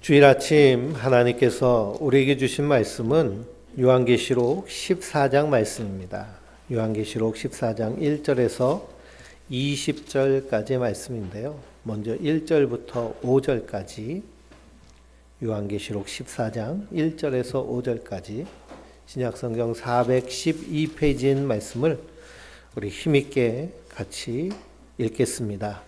주일 아침 하나님께서 우리에게 주신 말씀은 요한계시록 14장 말씀입니다. 요한계시록 14장 1절에서 20절까지의 말씀인데요. 먼저 1절부터 5절까지 요한계시록 14장 1절에서 5절까지 신약성경 412페이지인 말씀을 우리 힘있게 같이 읽겠습니다.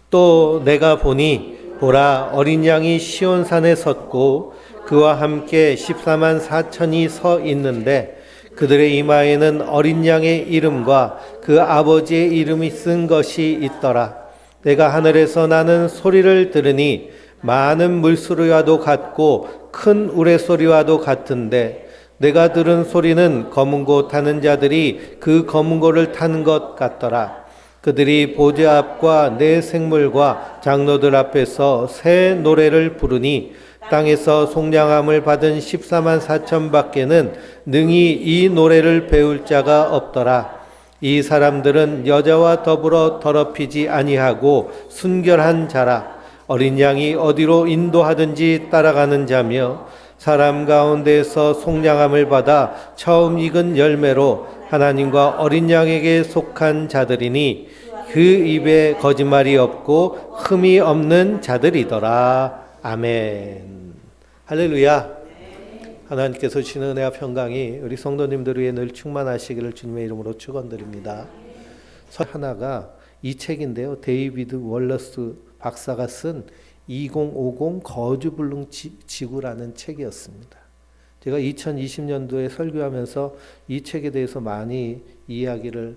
또 내가 보니 보라, 어린 양이 시온산에 섰고 그와 함께 14만 4천이 서 있는데 그들의 이마에는 어린 양의 이름과 그 아버지의 이름이 쓴 것이 있더라. 내가 하늘에서 나는 소리를 들으니 많은 물소리와도 같고 큰 우레소리와도 같은데 내가 들은 소리는 검은 고 타는 자들이 그 검은 고를 탄 것 같더라. 그들이 보좌 앞과 네 생물과 장로들 앞에서 새 노래를 부르니 땅에서 속량함을 받은 14만 4천 밖에는 능히 이 노래를 배울 자가 없더라. 이 사람들은 여자와 더불어 더럽히지 아니하고 순결한 자라. 어린 양이 어디로 인도하든지 따라가는 자며 사람 가운데에서 속량함을 받아 처음 익은 열매로 하나님과 어린 양에게 속한 자들이니 그 입에 거짓말이 없고 흠이 없는 자들이더라. 아멘. 할렐루야. 하나님께서 주시는 은혜와 평강이 우리 성도님들 위해 늘 충만하시기를 주님의 이름으로 축원드립니다. 서 하나가 이 책인데요. 데이비드 월러스 박사가 쓴 2050 거주불능 지구라는 책이었습니다. 제가 2020년도에 설교하면서 이 책에 대해서 많이 이야기를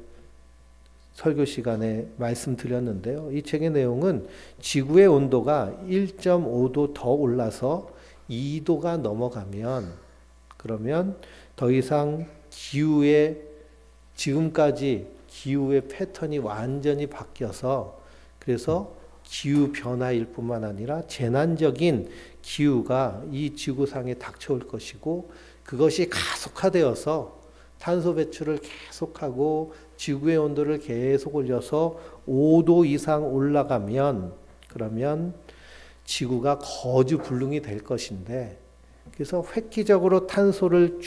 설교 시간에 말씀드렸는데요. 이 책의 내용은 지구의 온도가 1.5도 더 올라서 2도가 넘어가면 그러면 더 이상 지금까지 기후의 패턴이 완전히 바뀌어서 그래서 기후 변화일 뿐만 아니라 재난적인 기후가 이 지구상에 닥쳐올 것이고 그것이 가속화되어서 탄소 배출을 계속하고 지구의 온도를 계속 올려서 5도 이상 올라가면 그러면 지구가 거주불능이 될 것인데 그래서 획기적으로 배출을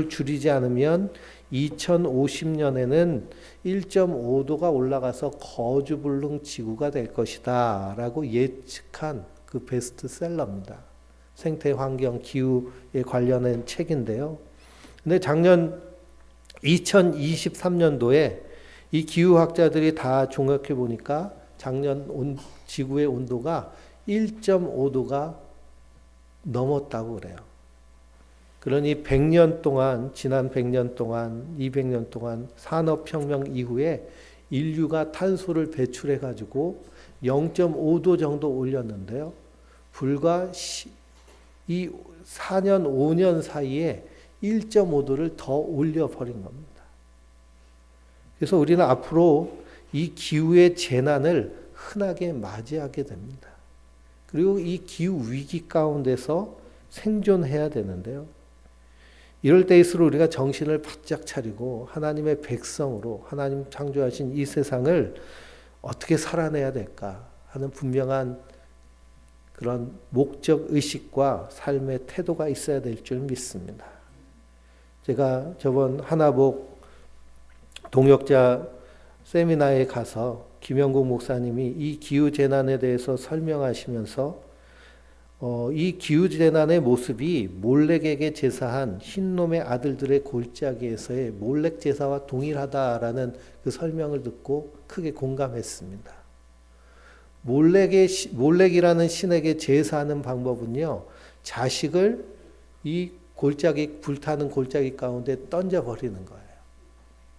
줄이지 않으면 2050년에는 1.5도가 올라가서 거주불능 지구가 될 것이다 라고 예측한 그 베스트셀러입니다. 생태환경 기후에 관련된 책인데요. 근데 작년 2023년도에 이 기후학자들이 다 종합해 보니까 작년 지구의 온도가 1.5도가 넘었다고 그래요. 그러니 지난 100년 동안, 200년 동안 산업혁명 이후에 인류가 탄소를 배출해 가지고 0.5도 정도 올렸는데요. 불과 이 4년, 5년 사이에 1.5도를 더 올려버린 겁니다. 그래서 우리는 앞으로 이 기후의 재난을 흔하게 맞이하게 됩니다. 그리고 이 기후 위기 가운데서 생존해야 되는데요. 이럴 때일수록 우리가 정신을 바짝 차리고 하나님의 백성으로 하나님 창조하신 이 세상을 어떻게 살아내야 될까 하는 분명한 그런 목적 의식과 삶의 태도가 있어야 될 줄 믿습니다. 제가 저번 하나복 동역자 세미나에 가서 김영국 목사님이 이 기후재난에 대해서 설명하시면서 이 기후재난의 모습이 몰렉에게 제사한 흰놈의 아들들의 골짜기에서의 몰렉 제사와 동일하다라는 그 설명을 듣고 크게 공감했습니다. 몰렉이라는 신에게 제사하는 방법은요, 자식을 이 불타는 골짜기 가운데 던져버리는 거예요.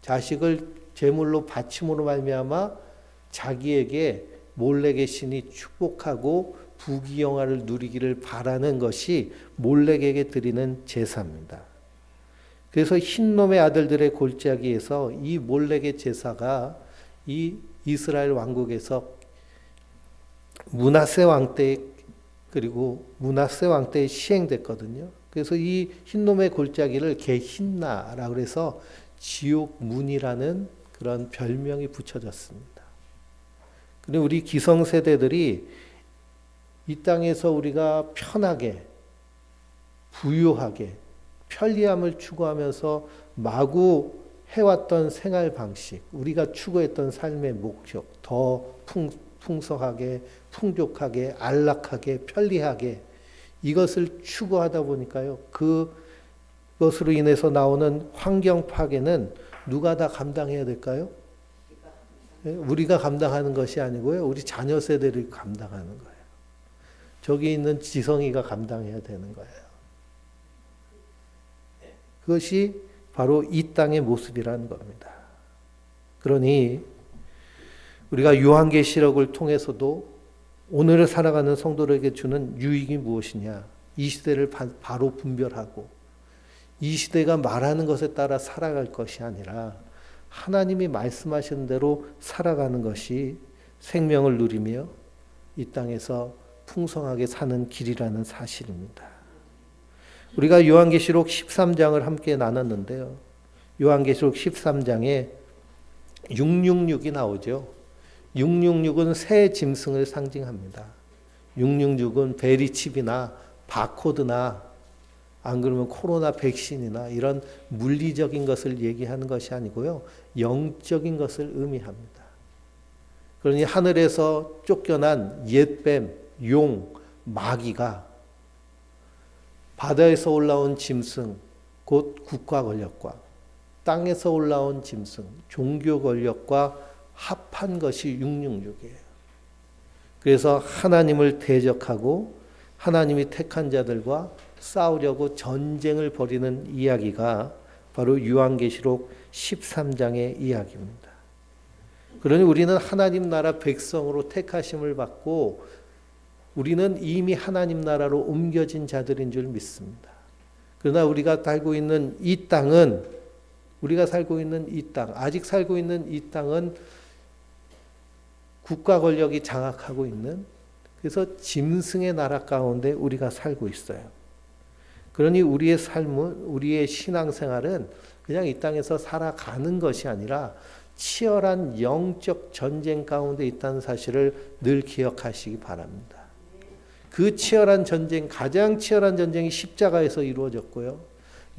자식을 제물로 바침으로 말미암아 자기에게 몰렉의 신이 축복하고 부귀영화를 누리기를 바라는 것이 몰렉에게 드리는 제사입니다. 그래서 흰놈의 아들들의 골짜기에서 이 몰렉의 제사가 이 이스라엘 왕국에서 므낫세 왕 때 시행됐거든요. 그래서 이 흰놈의 골짜기를 게힌나라고 해서 지옥문이라는 그런 별명이 붙여졌습니다. 그리고 우리 기성세대들이 이 땅에서 우리가 편하게, 부유하게, 편리함을 추구하면서 마구 해왔던 생활 방식, 우리가 추구했던 삶의 목적, 더 풍성하게, 풍족하게, 안락하게, 편리하게 이것을 추구하다 보니까요. 그것으로 인해서 나오는 환경 파괴는 누가 다 감당해야 될까요? 우리가 감당하는 것이 아니고요. 우리 자녀 세대를 감당하는 거예요. 저기 있는 지성이가 감당해야 되는 거예요. 그것이 바로 이 땅의 모습이라는 겁니다. 그러니 우리가 요한계시록을 통해서도 오늘을 살아가는 성도들에게 주는 유익이 무엇이냐? 이 시대를 바로 분별하고 이 시대가 말하는 것에 따라 살아갈 것이 아니라 하나님이 말씀하신 대로 살아가는 것이 생명을 누리며 이 땅에서 풍성하게 사는 길이라는 사실입니다. 우리가 요한계시록 13장을 함께 나눴는데요. 요한계시록 13장에 666이 나오죠. 666은 새 짐승을 상징합니다. 666은 베리칩이나 바코드나 안 그러면 코로나 백신이나 이런 물리적인 것을 얘기하는 것이 아니고요. 영적인 것을 의미합니다. 그러니 하늘에서 쫓겨난 옛뱀, 용, 마귀가 바다에서 올라온 짐승, 곧 국가 권력과 땅에서 올라온 짐승, 종교 권력과 합한 것이 666이에요. 그래서 하나님을 대적하고 하나님이 택한 자들과 싸우려고 전쟁을 벌이는 이야기가 바로 요한계시록 13장의 이야기입니다. 그러니 우리는 하나님 나라 백성으로 택하심을 받고 우리는 이미 하나님 나라로 옮겨진 자들인 줄 믿습니다. 그러나 우리가 살고 있는 이 땅은 아직 살고 있는 이 땅은 국가 권력이 장악하고 있는 그래서 짐승의 나라 가운데 우리가 살고 있어요. 그러니 우리의 삶은 우리의 신앙생활은 그냥 이 땅에서 살아가는 것이 아니라 치열한 영적 전쟁 가운데 있다는 사실을 늘 기억하시기 바랍니다. 그 치열한 전쟁, 가장 치열한 전쟁이 십자가에서 이루어졌고요.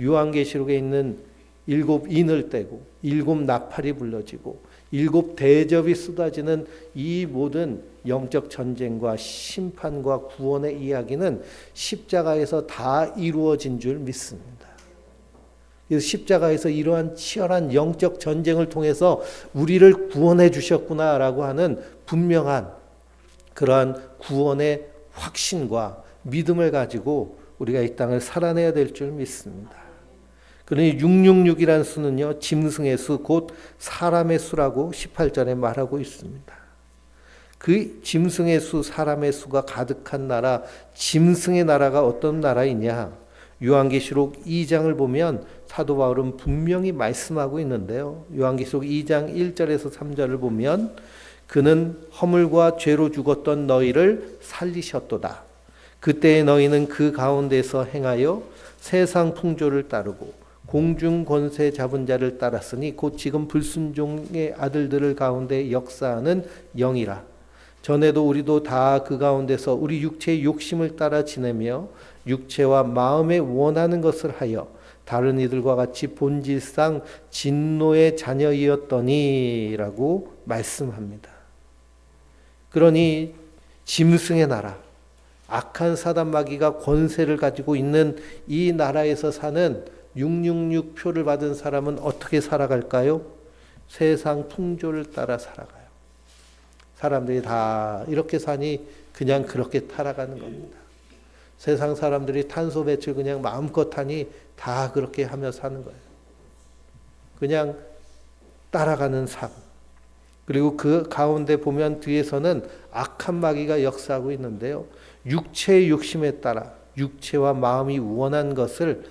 요한계시록에 있는 7 인을 떼고 7 나팔이 불러지고 7 대접이 쏟아지는 이 모든 영적 전쟁과 심판과 구원의 이야기는 십자가에서 다 이루어진 줄 믿습니다. 그래서 십자가에서 이러한 치열한 영적 전쟁을 통해서 우리를 구원해 주셨구나라고 하는 분명한 그러한 구원의 확신과 믿음을 가지고 우리가 이 땅을 살아내야 될 줄 믿습니다. 그러니 666이라는 수는요, 짐승의 수, 곧 사람의 수라고 18절에 말하고 있습니다. 그 짐승의 수, 사람의 수가 가득한 나라, 짐승의 나라가 어떤 나라이냐? 요한계시록 2장을 보면 사도 바울은 분명히 말씀하고 있는데요. 요한계시록 2장 1절에서 3절을 보면 그는 허물과 죄로 죽었던 너희를 살리셨도다. 그때의 너희는 그 가운데서 행하여 세상 풍조를 따르고 공중 권세 잡은 자를 따랐으니 곧 지금 불순종의 아들들을 가운데 역사하는 영이라. 전에도 우리도 다 그 가운데서 우리 육체의 욕심을 따라 지내며 육체와 마음에 원하는 것을 하여 다른 이들과 같이 본질상 진노의 자녀이었더니라고 말씀합니다. 그러니 짐승의 나라, 악한 사단 마귀가 권세를 가지고 있는 이 나라에서 사는 666표를 받은 사람은 어떻게 살아갈까요? 세상 풍조를 따라 살아가요. 사람들이 다 이렇게 사니 그냥 그렇게 살아가는 겁니다. 세상 사람들이 탄소 배출 그냥 마음껏 하니 다 그렇게 하며 사는 거예요. 그냥 따라가는 삶. 그리고 그 가운데 보면 뒤에서는 악한 마귀가 역사하고 있는데요. 육체의 욕심에 따라 육체와 마음이 원한 것을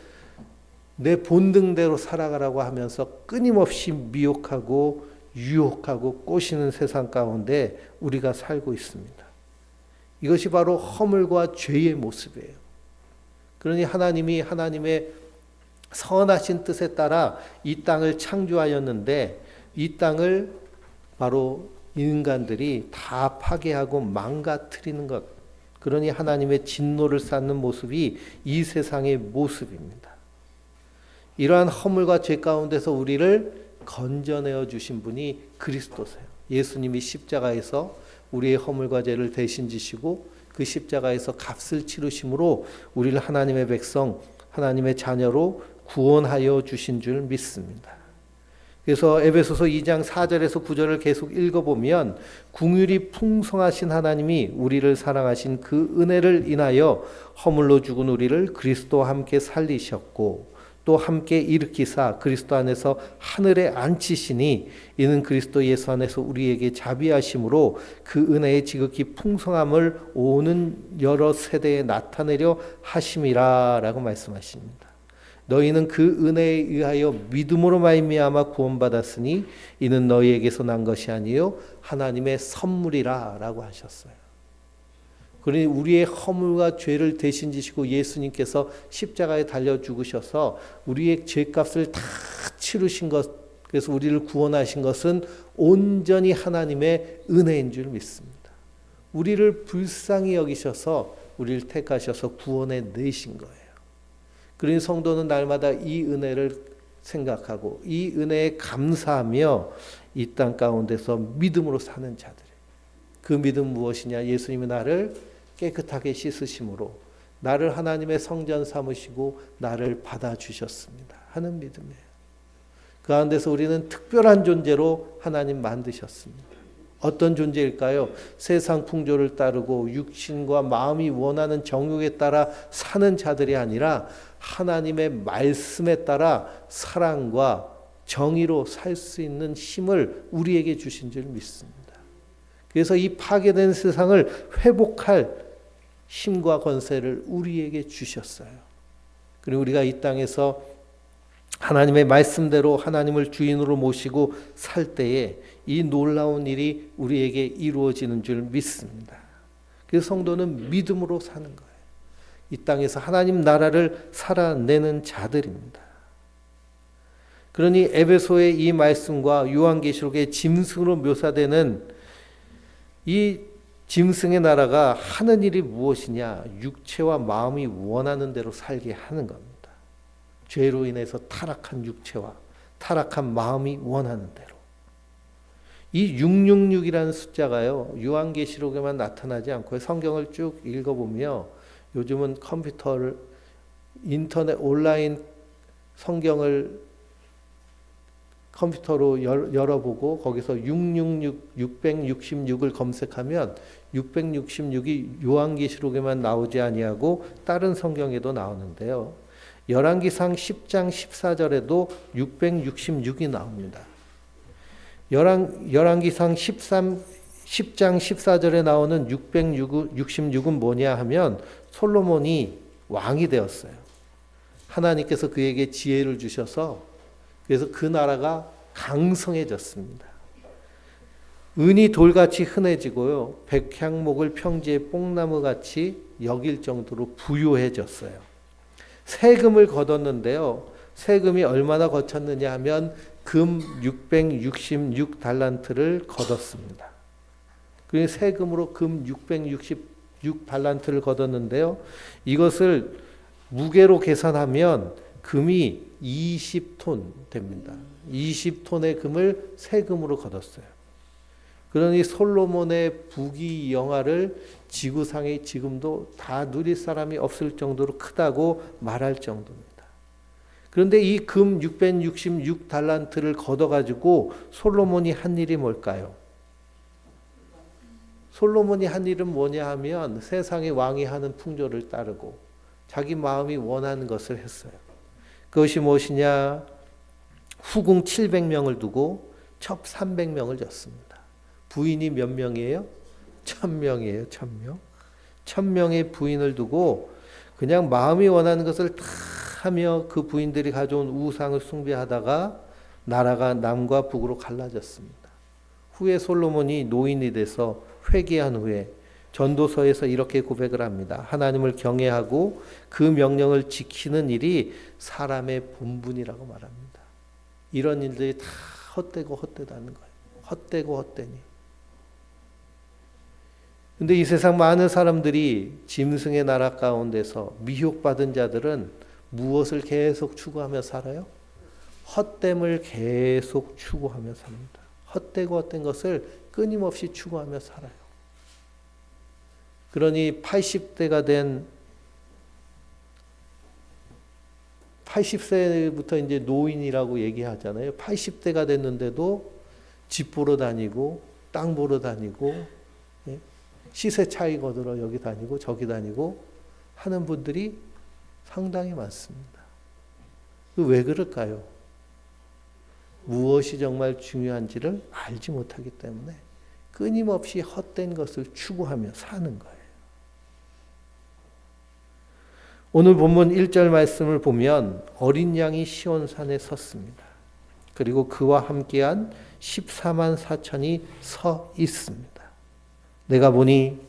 내 본능대로 살아가라고 하면서 끊임없이 미혹하고 유혹하고 꼬시는 세상 가운데 우리가 살고 있습니다. 이것이 바로 허물과 죄의 모습이에요. 그러니 하나님이 하나님의 선하신 뜻에 따라 이 땅을 창조하였는데 이 땅을 바로 인간들이 다 파괴하고 망가뜨리는 것, 그러니 하나님의 진노를 쌓는 모습이 이 세상의 모습입니다. 이러한 허물과 죄 가운데서 우리를 건져내어 주신 분이 그리스도세요. 예수님이 십자가에서 우리의 허물과 죄를 대신 지시고 그 십자가에서 값을 치르심으로 우리를 하나님의 백성, 하나님의 자녀로 구원하여 주신 줄 믿습니다. 그래서 에베소서 2장 4절에서 9절을 계속 읽어보면 긍휼이 풍성하신 하나님이 우리를 사랑하신 그 은혜를 인하여 허물로 죽은 우리를 그리스도와 함께 살리셨고 또 함께 일으키사 그리스도 안에서 하늘에 앉히시니 이는 그리스도 예수 안에서 우리에게 자비하심으로 그 은혜의 지극히 풍성함을 오는 여러 세대에 나타내려 하심이라 라고 말씀하십니다. 너희는 그 은혜에 의하여 믿음으로 말미암아 구원받았으니 이는 너희에게서 난 것이 아니요 하나님의 선물이라 라고 하셨어요. 그러니 우리의 허물과 죄를 대신 지시고 예수님께서 십자가에 달려 죽으셔서 우리의 죄값을 다 치르신 것, 그래서 우리를 구원하신 것은 온전히 하나님의 은혜인 줄 믿습니다. 우리를 불쌍히 여기셔서 우리를 택하셔서 구원해 내신 거예요. 그러니 성도는 날마다 이 은혜를 생각하고 이 은혜에 감사하며 이 땅 가운데서 믿음으로 사는 자들. 그 믿음 무엇이냐? 예수님이 나를 깨끗하게 씻으심으로 나를 하나님의 성전 삼으시고 나를 받아주셨습니다 하는 믿음이에요. 그 가운데서 우리는 특별한 존재로 하나님 만드셨습니다. 어떤 존재일까요? 세상 풍조를 따르고 육신과 마음이 원하는 정욕에 따라 사는 자들이 아니라 하나님의 말씀에 따라 사랑과 정의로 살 수 있는 힘을 우리에게 주신 줄 믿습니다. 그래서 이 파괴된 세상을 회복할 힘과 권세를 우리에게 주셨어요. 그리고 우리가 이 땅에서 하나님의 말씀대로 하나님을 주인으로 모시고 살 때에 이 놀라운 일이 우리에게 이루어지는 줄 믿습니다. 그래서 성도는 믿음으로 사는 거예요. 이 땅에서 하나님 나라를 살아내는 자들입니다. 그러니 에베소의 이 말씀과 요한계시록의 짐승으로 묘사되는 이 짐승의 나라가 하는 일이 무엇이냐? 육체와 마음이 원하는 대로 살게 하는 겁니다. 죄로 인해서 타락한 육체와 타락한 마음이 원하는 대로. 이 666이라는 숫자가요, 요한계시록에만 나타나지 않고 성경을 쭉 읽어보며 요즘은 컴퓨터를, 인터넷 온라인 성경을 컴퓨터로 열어보고 거기서 666, 666을 검색하면 666이 요한계시록에만 나오지 아니하고 다른 성경에도 나오는데요. 열왕기상 10장 14절에도 666이 나옵니다. 열왕기상 10장 14절에 나오는 666은 뭐냐 하면 솔로몬이 왕이 되었어요. 하나님께서 그에게 지혜를 주셔서 그래서 그 나라가 강성해졌습니다. 은이 돌같이 흔해지고요. 백향목을 평지의 뽕나무같이 여길 정도로 부유해졌어요. 세금을 걷었는데요. 세금이 얼마나 거쳤느냐 하면 금 666달란트를 걷었습니다. 그 세금으로 금 666달란트를 걷었는데요. 이것을 무게로 계산하면 금이 20톤 됩니다. 20톤의 금을 세금으로 걷었어요. 그러니 솔로몬의 부귀영화를 지구상에 지금도 다 누릴 사람이 없을 정도로 크다고 말할 정도입니다. 그런데 이 금 666달란트를 걷어가지고 솔로몬이 한 일이 뭘까요? 솔로몬이 한 일은 뭐냐 하면 세상의 왕이 하는 풍조를 따르고 자기 마음이 원하는 것을 했어요. 그것이 무엇이냐? 후궁 700명을 두고 첩 300명을 줬습니다. 부인이 몇 명이에요? 1000명이에요. 1000명. 1000명의 부인을 두고 그냥 마음이 원하는 것을 다 하며 그 부인들이 가져온 우상을 숭배하다가 나라가 남과 북으로 갈라졌습니다. 후에 솔로몬이 노인이 돼서 회개한 후에 전도서에서 이렇게 고백을 합니다. 하나님을 경외하고 그 명령을 지키는 일이 사람의 본분이라고 말합니다. 이런 일들이 다 헛되고 헛되다는 거예요. 헛되고 헛되니. 근데 이 세상 많은 사람들이 짐승의 나라 가운데서 미혹받은 자들은 무엇을 계속 추구하며 살아요? 헛됨을 계속 추구하며 삽니다. 헛되고 헛된 것을 끊임없이 추구하며 살아요. 그러니 80세부터 이제 노인이라고 얘기하잖아요. 80대가 됐는데도 집 보러 다니고 땅 보러 다니고 시세 차익 얻으러 여기 다니고 저기 다니고 하는 분들이 상당히 많습니다. 왜 그럴까요? 무엇이 정말 중요한지를 알지 못하기 때문에 끊임없이 헛된 것을 추구하며 사는 거예요. 오늘 본문 1절 말씀을 보면 어린 양이 시온산에 섰습니다. 그리고 그와 함께한 14만 4천이 서 있습니다. 내가 보니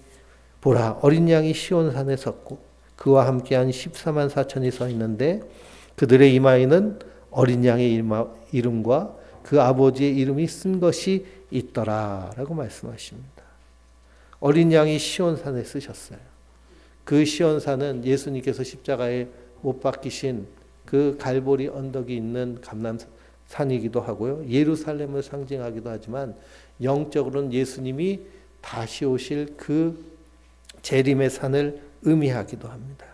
보라 어린 양이 시온산에 섰고 그와 함께한 14만 4천이 서 있는데 그들의 이마에는 어린 양의 이름과 그 아버지의 이름이 쓴 것이 있더라 라고 말씀하십니다. 어린 양이 시온산에 쓰셨어요. 그 시온산은 예수님께서 십자가에 못 박히신 그 갈보리 언덕이 있는 감람산이기도 하고요. 예루살렘을 상징하기도 하지만 영적으로는 예수님이 다시 오실 그 재림의 산을 의미하기도 합니다.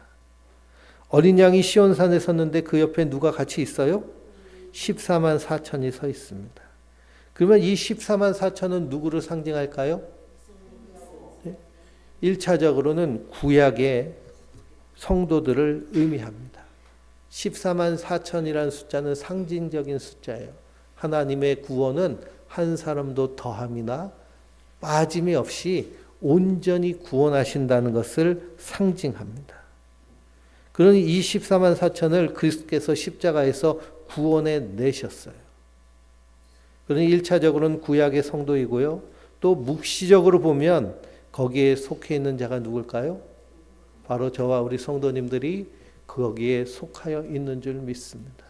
어린 양이 시온산에 섰는데 그 옆에 누가 같이 있어요? 14만 4천이 서 있습니다. 그러면 이 14만 4천은 누구를 상징할까요? 1차적으로는 구약의 성도들을 의미합니다. 14만 4천이라는 숫자는 상징적인 숫자예요. 하나님의 구원은 한 사람도 더함이나 빠짐이 없이 온전히 구원하신다는 것을 상징합니다. 그러니 이 14만 4천을 그리스도께서 십자가에서 구원해 내셨어요. 그러니 1차적으로는 구약의 성도이고요. 또 묵시적으로 보면 거기에 속해 있는 자가 누굴까요? 바로 저와 우리 성도님들이 거기에 속하여 있는 줄 믿습니다.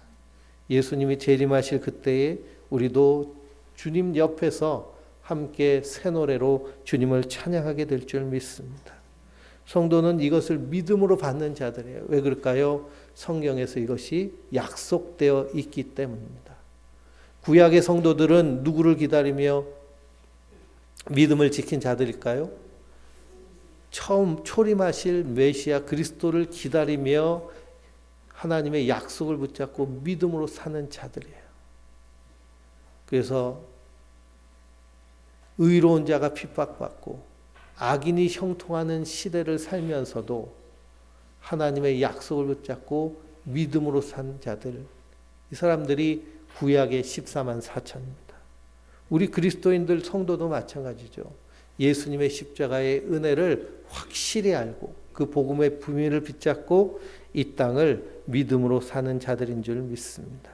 예수님이 재림하실 그때에 우리도 주님 옆에서 함께 새 노래로 주님을 찬양하게 될 줄 믿습니다. 성도는 이것을 믿음으로 받는 자들이에요. 왜 그럴까요? 성경에서 이것이 약속되어 있기 때문입니다. 구약의 성도들은 누구를 기다리며 믿음을 지킨 자들일까요? 처음 초림하실 메시아 그리스도를 기다리며 하나님의 약속을 붙잡고 믿음으로 사는 자들이에요. 그래서 의로운 자가 핍박받고 악인이 형통하는 시대를 살면서도 하나님의 약속을 붙잡고 믿음으로 산 자들, 이 사람들이 구약의 14만 4천입니다. 우리 그리스도인들 성도도 마찬가지죠. 예수님의 십자가의 은혜를 확실히 알고 그 복음의 비밀을 붙잡고 이 땅을 믿음으로 사는 자들인 줄 믿습니다.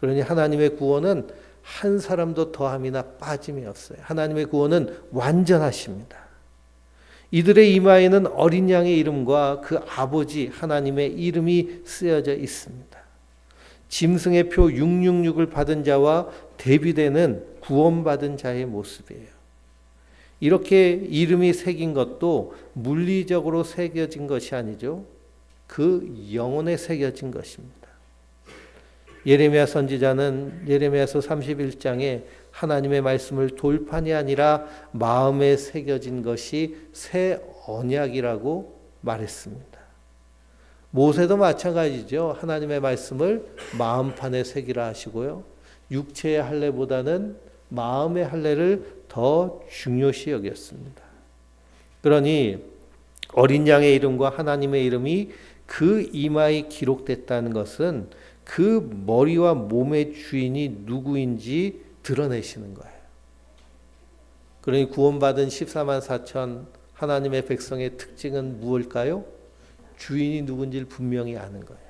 그러니 하나님의 구원은 한 사람도 더함이나 빠짐이 없어요. 하나님의 구원은 완전하십니다. 이들의 이마에는 어린 양의 이름과 그 아버지 하나님의 이름이 쓰여져 있습니다. 짐승의 표 666을 받은 자와 대비되는 구원받은 자의 모습이에요. 이렇게 이름이 새긴 것도 물리적으로 새겨진 것이 아니죠. 그 영혼에 새겨진 것입니다. 예레미야 선지자는 예레미야서 31장에 하나님의 말씀을 돌판이 아니라 마음에 새겨진 것이 새 언약이라고 말했습니다. 모세도 마찬가지죠. 하나님의 말씀을 마음판에 새기라 하시고요. 육체의 할례보다는 마음의 할례를 더 중요시 여겼습니다. 그러니 어린 양의 이름과 하나님의 이름이 그 이마에 기록됐다는 것은 그 머리와 몸의 주인이 누구인지 드러내시는 거예요. 그러니 구원받은 14만 4천 하나님의 백성의 특징은 무엇일까요? 주인이 누군지를 분명히 아는 거예요.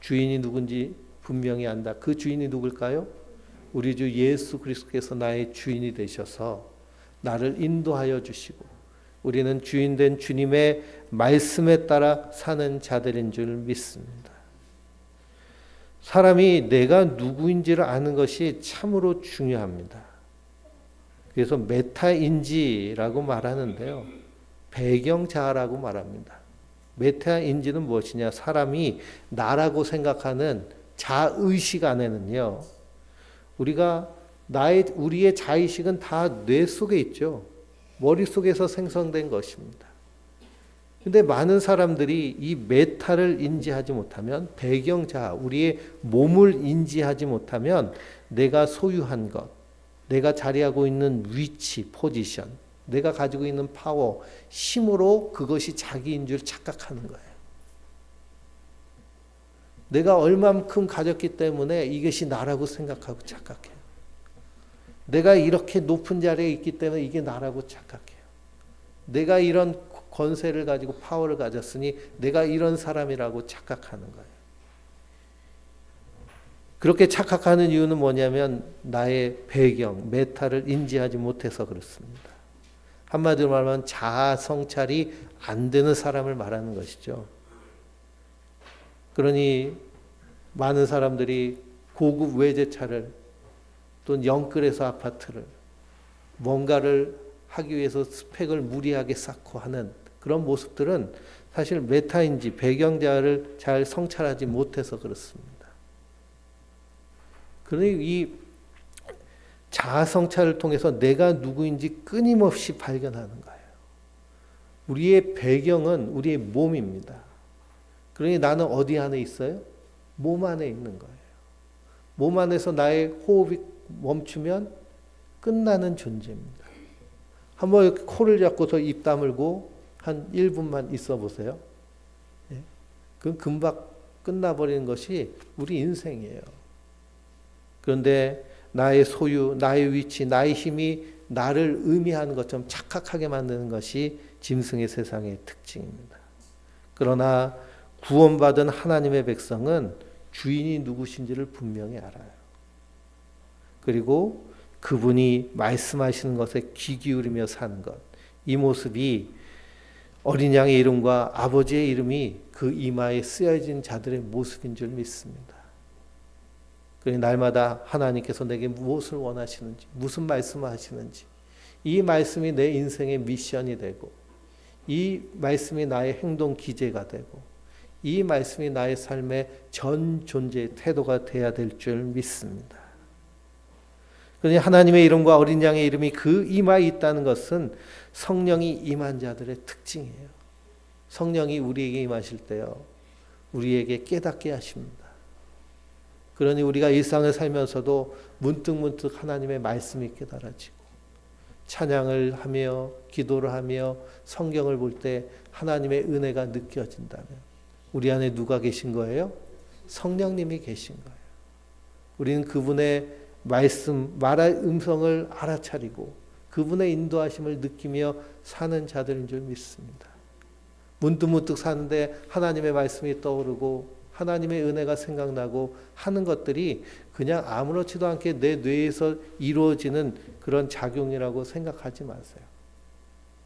주인이 누군지 분명히 안다. 그 주인이 누굴까요? 우리 주 예수 그리스도께서 나의 주인이 되셔서 나를 인도하여 주시고 우리는 주인된 주님의 말씀에 따라 사는 자들인 줄 믿습니다. 사람이 내가 누구인지를 아는 것이 참으로 중요합니다. 그래서 메타인지라고 말하는데요. 배경자아라고 말합니다. 메타인지는 무엇이냐? 사람이 나라고 생각하는 자의식 안에는요. 우리의 자의식은 다 뇌 속에 있죠. 머릿속에서 생성된 것입니다. 근데 많은 사람들이 이 메타를 인지하지 못하면, 배경자아, 우리의 몸을 인지하지 못하면 내가 소유한 것, 내가 자리하고 있는 위치, 포지션, 내가 가지고 있는 파워, 힘으로 그것이 자기인 줄 착각하는 거예요. 내가 얼만큼 가졌기 때문에 이것이 나라고 생각하고 착각해요. 내가 이렇게 높은 자리에 있기 때문에 이게 나라고 착각해요. 내가 이런 권세를 가지고 파워를 가졌으니 내가 이런 사람이라고 착각하는 거예요. 그렇게 착각하는 이유는 뭐냐면 나의 배경, 메타를 인지하지 못해서 그렇습니다. 한마디로 말하면 자아 성찰이 안 되는 사람을 말하는 것이죠. 그러니 많은 사람들이 고급 외제차를 또는 영끌에서 아파트를 뭔가를 하기 위해서 스펙을 무리하게 쌓고 하는 그런 모습들은 사실 메타인지 배경자를 잘 성찰하지 못해서 그렇습니다. 그러니 이 자아 성찰을 통해서 내가 누구인지 끊임없이 발견하는 거예요. 우리의 배경은 우리의 몸입니다. 그러니 나는 어디 안에 있어요? 몸 안에 있는 거예요. 몸 안에서 나의 호흡이 멈추면 끝나는 존재입니다. 한번 이렇게 코를 잡고서 입 다물고 한 1분만 있어 보세요. 예? 그건 금방 끝나버리는 것이 우리 인생이에요. 그런데 나의 소유, 나의 위치, 나의 힘이 나를 의미하는 것처럼 착각하게 만드는 것이 짐승의 세상의 특징입니다. 그러나 구원받은 하나님의 백성은 주인이 누구신지를 분명히 알아요. 그리고 그분이 말씀하시는 것에 귀 기울이며 사는 것, 이 모습이 어린 양의 이름과 아버지의 이름이 그 이마에 쓰여진 자들의 모습인 줄 믿습니다. 그러니 날마다 하나님께서 내게 무엇을 원하시는지, 무슨 말씀을 하시는지, 이 말씀이 내 인생의 미션이 되고, 이 말씀이 나의 행동 기제가 되고, 이 말씀이 나의 삶의 전 존재의 태도가 되어야 될 줄 믿습니다. 그러니 하나님의 이름과 어린 양의 이름이 그 이마에 있다는 것은 성령이 임한 자들의 특징이에요. 성령이 우리에게 임하실 때요, 우리에게 깨닫게 하십니다. 그러니 우리가 일상을 살면서도 문득문득 하나님의 말씀이 깨달아지고 찬양을 하며 기도를 하며 성경을 볼 때 하나님의 은혜가 느껴진다면 우리 안에 누가 계신 거예요? 성령님이 계신 거예요. 우리는 그분의 말씀, 말할 음성을 알아차리고 그분의 인도하심을 느끼며 사는 자들인 줄 믿습니다. 문득문득 사는데 하나님의 말씀이 떠오르고 하나님의 은혜가 생각나고 하는 것들이 그냥 아무렇지도 않게 내 뇌에서 이루어지는 그런 작용이라고 생각하지 마세요.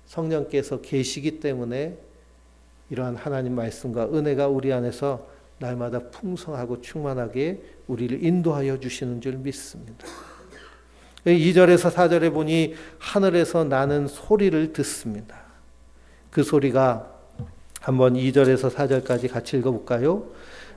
성령께서 계시기 때문에 이러한 하나님 말씀과 은혜가 우리 안에서 날마다 풍성하고 충만하게 우리를 인도하여 주시는 줄 믿습니다. 2절에서 4절에 보니 하늘에서 나는 소리를 듣습니다. 그 소리가 한번 2절에서 4절까지 같이 읽어볼까요?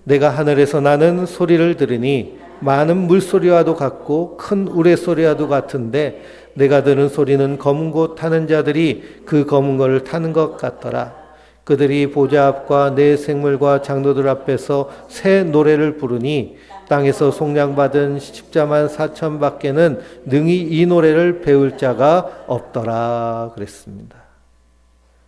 내가 하늘에서 나는 소리를 들으니 많은 물소리와도 같고 큰 우레소리와도 같은데 내가 들은 소리는 검은 곳 타는 자들이 그 검은 것을 타는 것 같더라. 그들이 보좌 앞과 내 생물과 장로들 앞에서 새 노래를 부르니 땅에서 속량받은 십자만 4천 밖에는 능히 이 노래를 배울 자가 없더라 그랬습니다.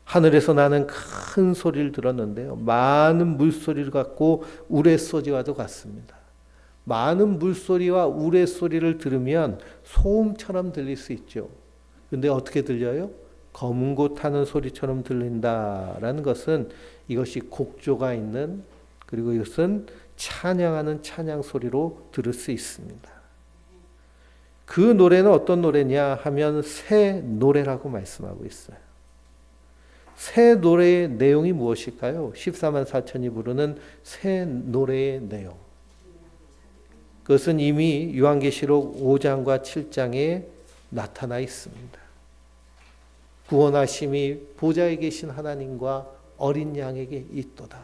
하늘에서 나는 큰 소리를 들었는데요. 많은 물소리를 같고 우레소리와도 같습니다. 많은 물소리와 우레소리를 들으면 소음처럼 들릴 수 있죠. 근데 어떻게 들려요? 검은 곳 타는 소리처럼 들린다라는 것은 이것이 곡조가 있는, 그리고 이것은 찬양하는 찬양 소리로 들을 수 있습니다. 그 노래는 어떤 노래냐 하면 새 노래라고 말씀하고 있어요. 새 노래의 내용이 무엇일까요? 14만 4천이 부르는 새 노래의 내용. 그것은 이미 요한계시록 5장과 7장에 나타나 있습니다. 구원하심이 보좌에 계신 하나님과 어린 양에게 있도다.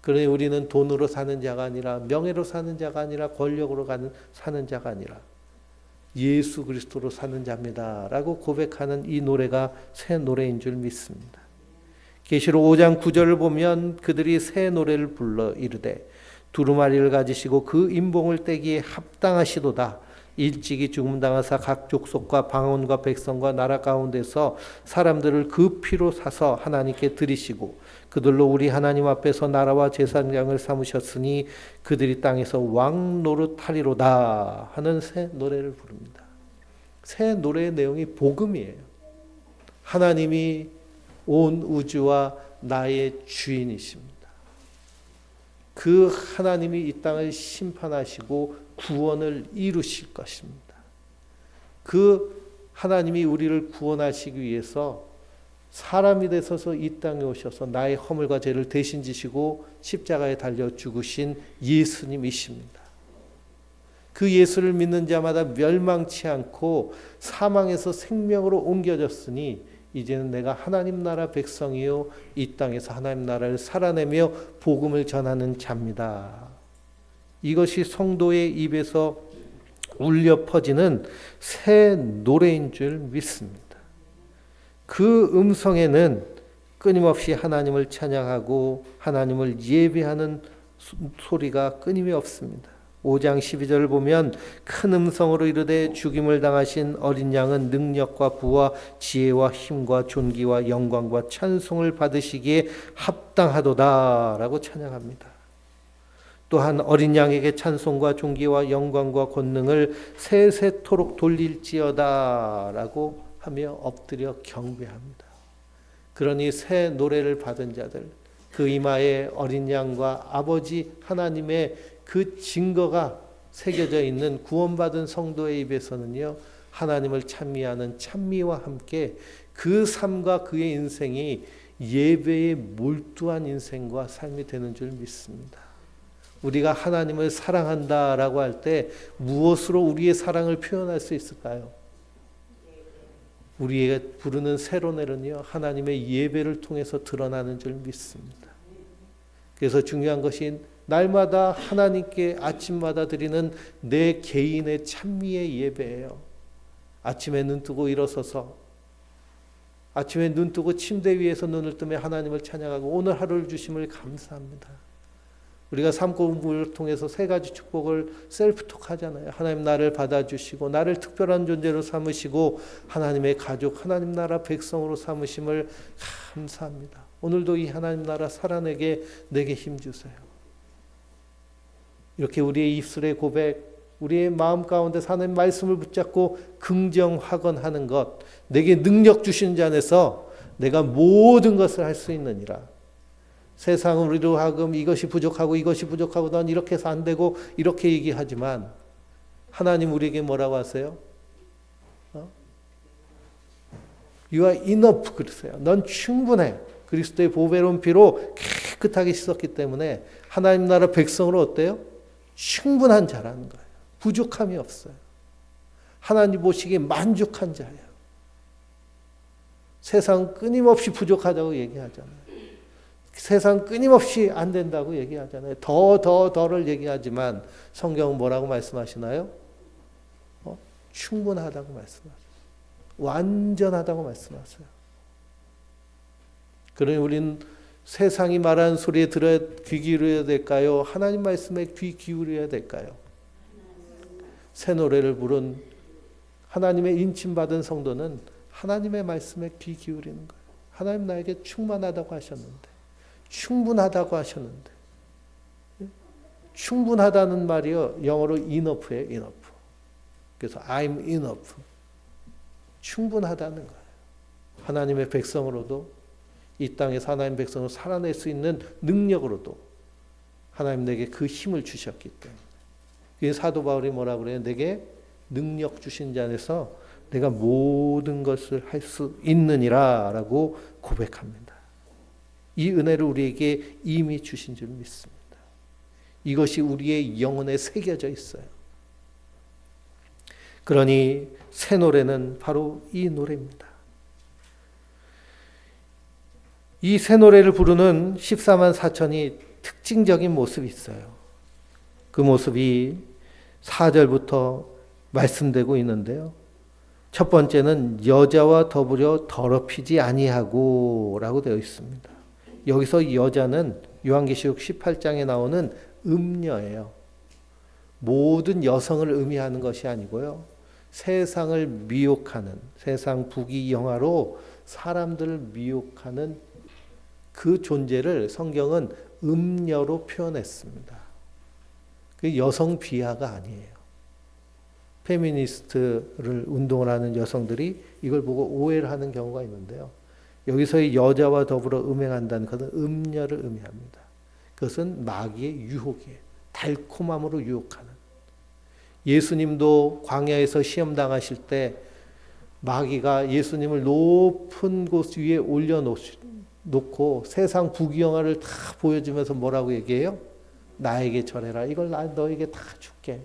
그러니 우리는 돈으로 사는 자가 아니라, 명예로 사는 자가 아니라, 권력으로 사는 자가 아니라 예수 그리스도로 사는 자입니다 라고 고백하는 이 노래가 새 노래인 줄 믿습니다. 계시록 5장 9절을 보면 그들이 새 노래를 불러 이르되 두루마리를 가지시고 그 인봉을 떼기에 합당하시도다. 일찍이 죽음당하사 각 족속과 방언과 백성과 나라 가운데서 사람들을 그 피로 사서 하나님께 드리시고 그들로 우리 하나님 앞에서 나라와 제사장을 삼으셨으니 그들이 땅에서 왕 노릇하리로다 하는 새 노래를 부릅니다. 새 노래의 내용이 복음이에요. 하나님이 온 우주와 나의 주인이십니다. 그 하나님이 이 땅을 심판하시고 구원을 이루실 것입니다. 그 하나님이 우리를 구원하시기 위해서 사람이 되셔서 이 땅에 오셔서 나의 허물과 죄를 대신 지시고 십자가에 달려 죽으신 예수님이십니다. 그 예수를 믿는 자마다 멸망치 않고 사망에서 생명으로 옮겨졌으니 이제는 내가 하나님 나라 백성이요 이 땅에서 하나님 나라를 살아내며 복음을 전하는 자입니다. 이것이 성도의 입에서 울려 퍼지는 새 노래인 줄 믿습니다. 그 음성에는 끊임없이 하나님을 찬양하고 하나님을 예배하는 소리가 끊임이 없습니다. 5장 12절을 보면 큰 음성으로 이르되 죽임을 당하신 어린 양은 능력과 부와 지혜와 힘과 존귀와 영광과 찬송을 받으시기에 합당하도다 라고 찬양합니다. 또한 어린 양에게 찬송과 존귀와 영광과 권능을 세세토록 돌릴지어다 라고 하며 엎드려 경배합니다. 그러니 새 노래를 받은 자들, 그 이마에 어린 양과 아버지 하나님의 그 증거가 새겨져 있는 구원받은 성도의 입에서는요, 하나님을 찬미하는 찬미와 함께 그 삶과 그의 인생이 예배에 몰두한 인생과 삶이 되는 줄 믿습니다. 우리가 하나님을 사랑한다라고 할 때 무엇으로 우리의 사랑을 표현할 수 있을까요? 우리가 부르는 새 노래는요, 하나님의 예배를 통해서 드러나는 줄 믿습니다. 그래서 중요한 것이 날마다 하나님께 아침마다 드리는 내 개인의 찬미의 예배예요. 아침에 눈 뜨고 일어서서 아침에 눈 뜨고 침대 위에서 눈을 뜨며 하나님을 찬양하고 오늘 하루를 주심을 감사합니다. 우리가 삶 공부를 통해서 세 가지 축복을 셀프톡 하잖아요. 하나님 나를 받아주시고 나를 특별한 존재로 삼으시고 하나님의 가족, 하나님 나라 백성으로 삼으심을 감사합니다. 오늘도 이 하나님 나라 살아내게 내게 힘주세요. 이렇게 우리의 입술의 고백, 우리의 마음 가운데 하나님의 말씀을 붙잡고 긍정확언하는 것, 내게 능력 주신 자 안에서 내가 모든 것을 할 수 있느니라. 세상은 우리로 하여금 이것이 부족하고 넌 이렇게 해서 안 되고 이렇게 얘기하지만 하나님 우리에게 뭐라고 하세요? You are enough 그러세요. 넌 충분해. 그리스도의 보배로운 피로 깨끗하게 씻었기 때문에 하나님 나라 백성으로 어때요? 충분한 자라는 거예요. 부족함이 없어요. 하나님 보시기에 만족한 자예요. 세상 끊임없이 부족하다고 얘기하잖아요. 세상 끊임없이 안 된다고 얘기하잖아요. 더를 얘기하지만 성경은 뭐라고 말씀하시나요? 충분하다고 말씀하세요. 완전하다고 말씀하세요. 그러니 우리는 세상이 말하는 소리에 귀 기울여야 될까요? 하나님 말씀에 귀 기울여야 될까요? 새 노래를 부른 하나님의 인침받은 성도는 하나님의 말씀에 귀 기울이는 거예요. 하나님 나에게 충만하다고 하셨는데, 충분하다고 하셨는데, 충분하다는 말이요, 영어로 enough예요, enough. 그래서 I'm enough. 충분하다는 거예요. 하나님의 백성으로도 이 땅에서 하나님 백성을 살아낼 수 있는 능력으로도 하나님 내게 그 힘을 주셨기 때문에. 그래서 사도 바울이 뭐라고 그래요? 내게 능력 주신 자 안에서 내가 모든 것을 할 수 있느니라 라고 고백합니다. 이 은혜를 우리에게 이미 주신 줄 믿습니다. 이것이 우리의 영혼에 새겨져 있어요. 그러니 새 노래는 바로 이 노래입니다. 이 새 노래를 부르는 14만 4천이 특징적인 모습이 있어요. 그 모습이 4절부터 말씀되고 있는데요. 첫 번째는 여자와 더불어 더럽히지 아니하고 라고 되어 있습니다. 여기서 여자는 요한계시록 18장에 나오는 음녀예요. 모든 여성을 의미하는 것이 아니고요. 세상을 미혹하는, 세상 부귀영화로 사람들을 미혹하는 그 존재를 성경은 음녀로 표현했습니다. 그 여성 비하가 아니에요. 페미니스트를 운동을 하는 여성들이 이걸 보고 오해를 하는 경우가 있는데요. 여기서의 여자와 더불어 음행한다는 것은 음녀를 의미합니다. 그것은 마귀의 유혹이에요. 달콤함으로 유혹하는. 예수님도 광야에서 시험당하실 때 마귀가 예수님을 높은 곳 위에 올려놓고 세상 부귀영화를 다 보여주면서 뭐라고 얘기해요? 나에게 절해라. 이걸 나 너에게 다 줄게.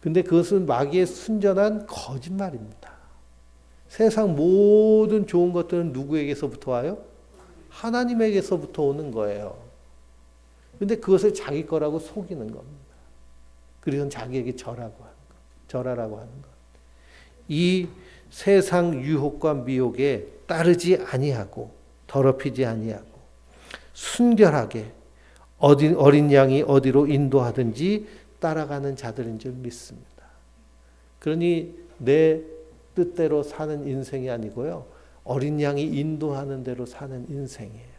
근데 그것은 마귀의 순전한 거짓말입니다. 세상 모든 좋은 것들은 누구에게서부터 와요? 하나님에게서부터 오는 거예요. 근데 그것을 자기 거라고 속이는 겁니다. 그래서 자기에게 절하라고 하는 것. 이 세상 유혹과 미혹에 따르지 아니하고 더럽히지 아니하고 순결하게 어린 양이 어디로 인도하든지 따라가는 자들인 줄 믿습니다. 그러니 내 뜻대로 사는 인생이 아니고요. 어린 양이 인도하는 대로 사는 인생이에요.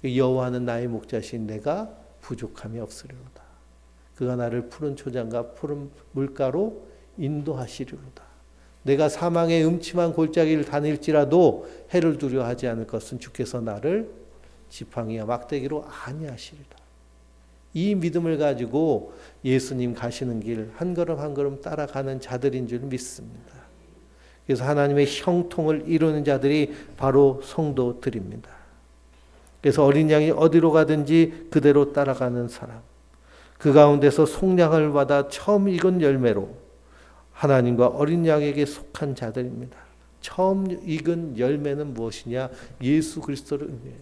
여호와는 나의 목자신 내가 부족함이 없으리로다. 그가 나를 푸른 초장과 푸른 물가로 인도하시리로다. 내가 사망의 음침한 골짜기를 다닐지라도 해를 두려워하지 않을 것은 주께서 나를 지팡이와 막대기로 안위하시리라. 이 믿음을 가지고 예수님 가시는 길 한 걸음 한 걸음 따라가는 자들인 줄 믿습니다. 그래서 하나님의 형통을 이루는 자들이 바로 성도들입니다. 그래서 어린 양이 어디로 가든지 그대로 따라가는 사람. 그 가운데서 속량을 받아 처음 익은 열매로 하나님과 어린 양에게 속한 자들입니다. 처음 익은 열매는 무엇이냐? 예수 그리스도를 의미해요.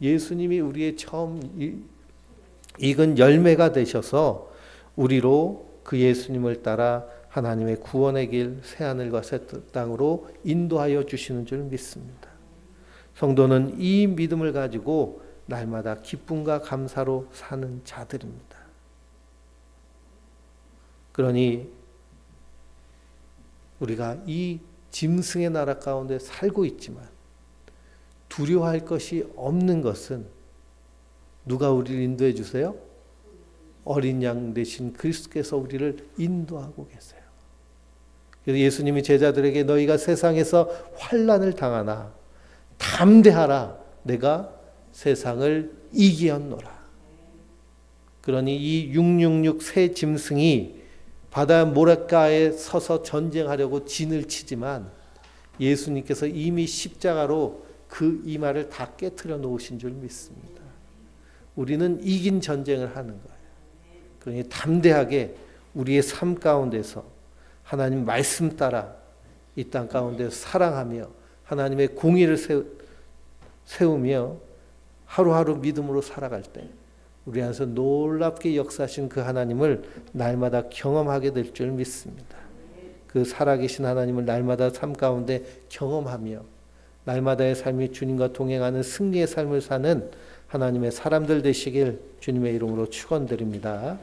예수님이 우리의 처음 익은 열매가 되셔서 우리로 그 예수님을 따라 하나님의 구원의 길, 새하늘과 새 땅으로 인도하여 주시는 줄 믿습니다. 성도는 이 믿음을 가지고 날마다 기쁨과 감사로 사는 자들입니다. 그러니 우리가 이 짐승의 나라 가운데 살고 있지만 두려워할 것이 없는 것은 누가 우리를 인도해 주세요? 어린 양 되신 그리스도께서 우리를 인도하고 계세요. 그래서 예수님이 제자들에게 너희가 세상에서 환난을 당하나 담대하라. 내가 세상을 이기었노라. 그러니 이 666 새 짐승이 바다 모래가에 서서 전쟁하려고 진을 치지만 예수님께서 이미 십자가로 그 이마를 다 깨트려 놓으신 줄 믿습니다. 우리는 이긴 전쟁을 하는 거예요. 그러니 담대하게 우리의 삶 가운데서 하나님 말씀 따라 이 땅 가운데 사랑하며 하나님의 공의를 세우며 하루하루 믿음으로 살아갈 때 우리 안에서 놀랍게 역사하신 그 하나님을 날마다 경험하게 될 줄 믿습니다. 그 살아계신 하나님을 날마다 삶 가운데 경험하며 날마다의 삶이 주님과 동행하는 승리의 삶을 사는 하나님의 사람들 되시길 주님의 이름으로 축원드립니다.